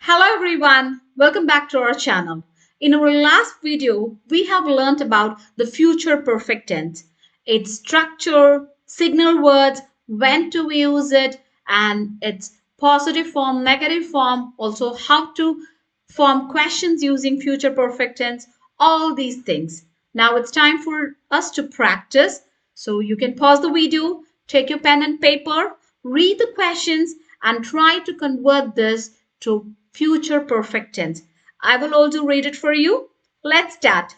Hello everyone, welcome back to our channel. In our last video, we have learned about the future perfect tense, its structure, signal words, when to use it, and its positive form, negative form, also how to form questions using future perfect tense, all these things. Now it's time for us to practice. So you can pause the video, take your pen and paper, read the questions, and try to convert this to future perfect tense. I will also read it for you. Let's start.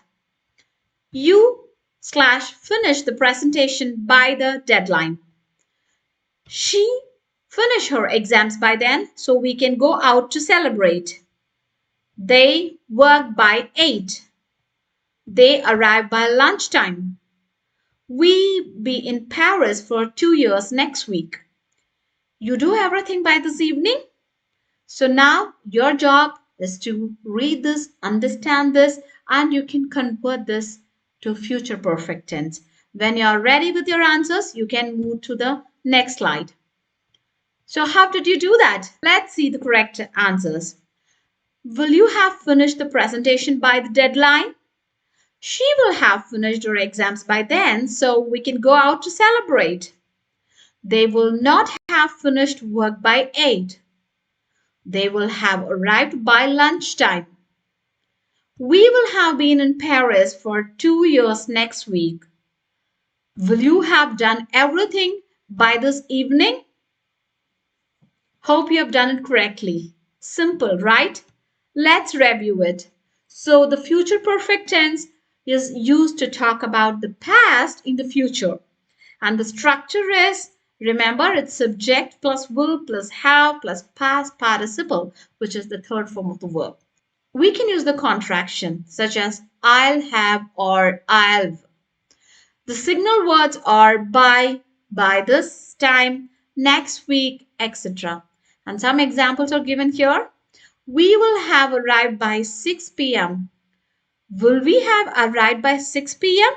You slash finish the presentation by the deadline. She finish her exams by then so we can go out to celebrate. They work by 8. They arrive by lunchtime. We be in Paris for 2 years next week. You do everything by this evening? So now your job is to read this, understand this, and you can convert this to future perfect tense. When you are ready with your answers, you can move to the next slide. So how did you do that? Let's see the correct answers. Will you have finished the presentation by the deadline? She will have finished her exams by then, so we can go out to celebrate. They will not have finished work by 8. They will have arrived by lunchtime. We will have been in Paris for 2 years next week. Will you have done everything by this evening? Hope you have done it correctly. Simple, right? Let's review it. So the future perfect tense is used to talk about the past in the future. And the structure is, remember, it's subject plus will plus have plus past participle, which is the third form of the verb. We can use the contraction such as I'll have or I'll. The signal words are by this time, next week, etc. And some examples are given here. We will have arrived by 6 p.m. Will we have arrived by 6 p.m.?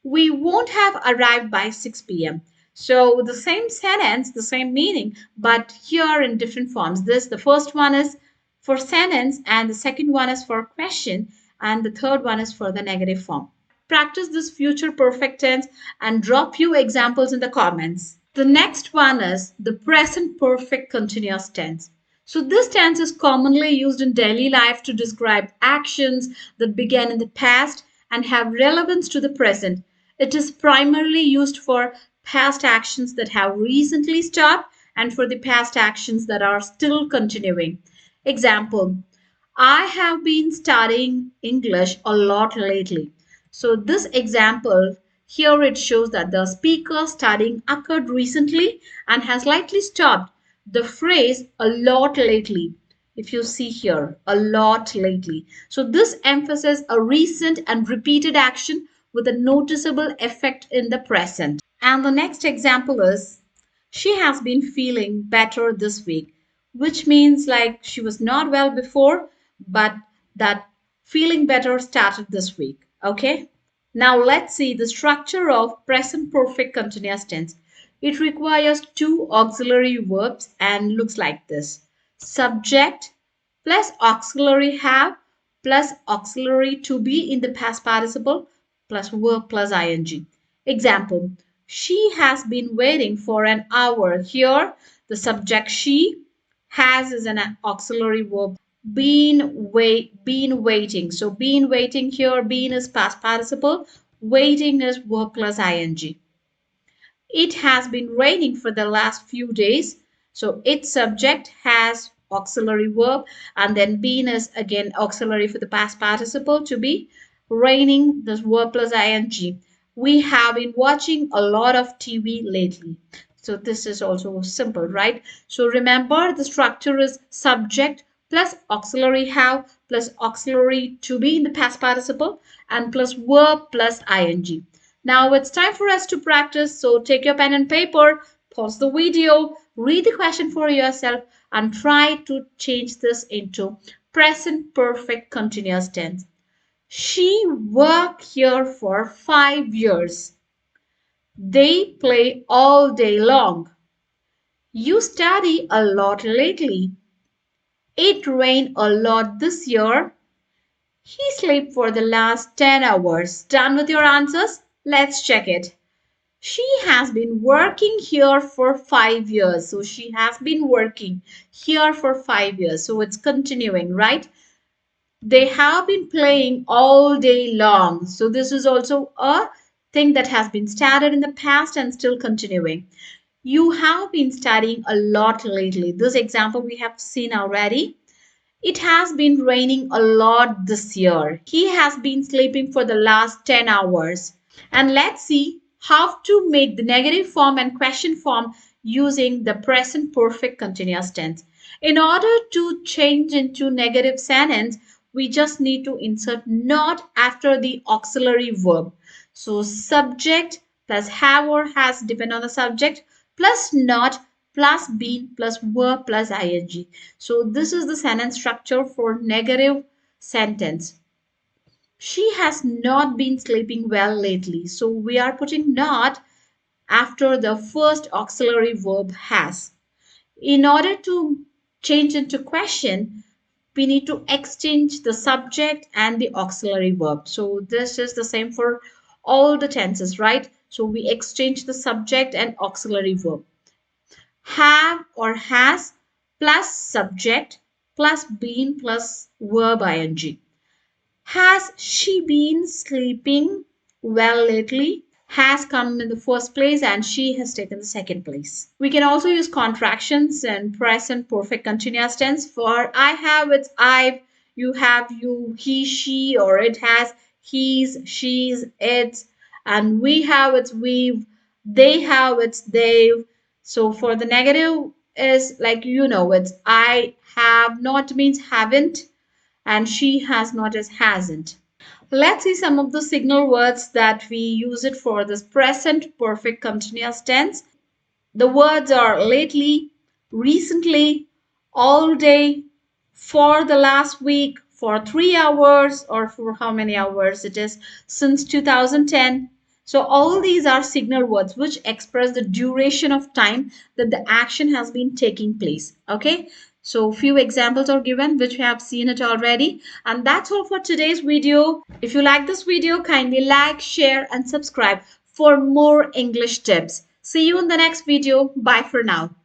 We won't have arrived by 6 p.m. So the same sentence, the same meaning, but here in different forms. The first one is for sentence and the second one is for question and the third one is for the negative form. Practice this future perfect tense and drop few examples in the comments. The next one is the present perfect continuous tense. So this tense is commonly used in daily life to describe actions that began in the past and have relevance to the present. It is primarily used for past actions that have recently stopped and for the past actions that are still continuing. Example, I have been studying English a lot lately. So this example here it shows that the speaker studying occurred recently and has likely stopped. The phrase a lot lately, if you see here, a lot lately. So this emphasizes a recent and repeated action with a noticeable effect in the present. And the next example is she has been feeling better this week, which means like she was not well before, but that feeling better started this week. Okay. Now let's see the structure of present perfect continuous tense. It requires two auxiliary verbs and looks like this. Subject plus auxiliary have plus auxiliary to be in the past participle plus verb plus ing. Example, she has been waiting for an hour. Here, the subject she has is an auxiliary verb. Been waiting. So been waiting here, been is past participle, waiting is verb plus ing. It has been raining for the last few days. So its subject has auxiliary verb and then been is again auxiliary for the past participle to be raining, this verb plus ing. We have been watching a lot of TV lately. So this is also simple, right? So remember the structure is subject plus auxiliary have plus auxiliary to be in the past participle and plus verb plus ing. Now it's time for us to practice. So take your pen and paper, pause the video, read the question for yourself and try to change this into present perfect continuous tense. She worked here for 5 years. They play all day long. You study a lot lately. It rained a lot this year. He slept for the last 10 hours. Done with your answers? Let's check it. She has been working here for 5 years. So she has been working here for 5 years. So it's continuing, right? They have been playing all day long. So this is also a thing that has been started in the past and still continuing. You have been studying a lot lately. This example we have seen already. It has been raining a lot this year. He has been sleeping for the last 10 hours. And let's see how to make the negative form and question form using the present perfect continuous tense. In order to change into negative sentence, we just need to insert not after the auxiliary verb. So subject plus have or has depend on the subject plus not plus been plus verb plus ing. So this is the sentence structure for negative sentence. She has not been sleeping well lately. So we are putting not after the first auxiliary verb has. In order to change into question, we need to exchange the subject and the auxiliary verb. So this is the same for all the tenses, right? So we exchange the subject and auxiliary verb. Have or has plus subject plus been plus verb ing. Has she been sleeping well lately? Has come in the first place and she has taken the second place. We can also use contractions and present perfect continuous tense. For I have, it's I've, you have, you, he, she, or it has, he's, she's, it's, and we have, it's we've, they have, it's they've. So for the negative is like, it's I have not means haven't, and she has not as hasn't. Let's see some of the signal words that we use it for this present perfect continuous tense. The words are lately, recently, all day, for the last week, for 3 hours, or for how many hours it is, since 2010. So all these are signal words which express the duration of time that the action has been taking place. Okay. So few examples are given which we have seen it already. And that's all for today's video. If you like this video, kindly like, share and subscribe for more English tips. See you in the next video. Bye for now.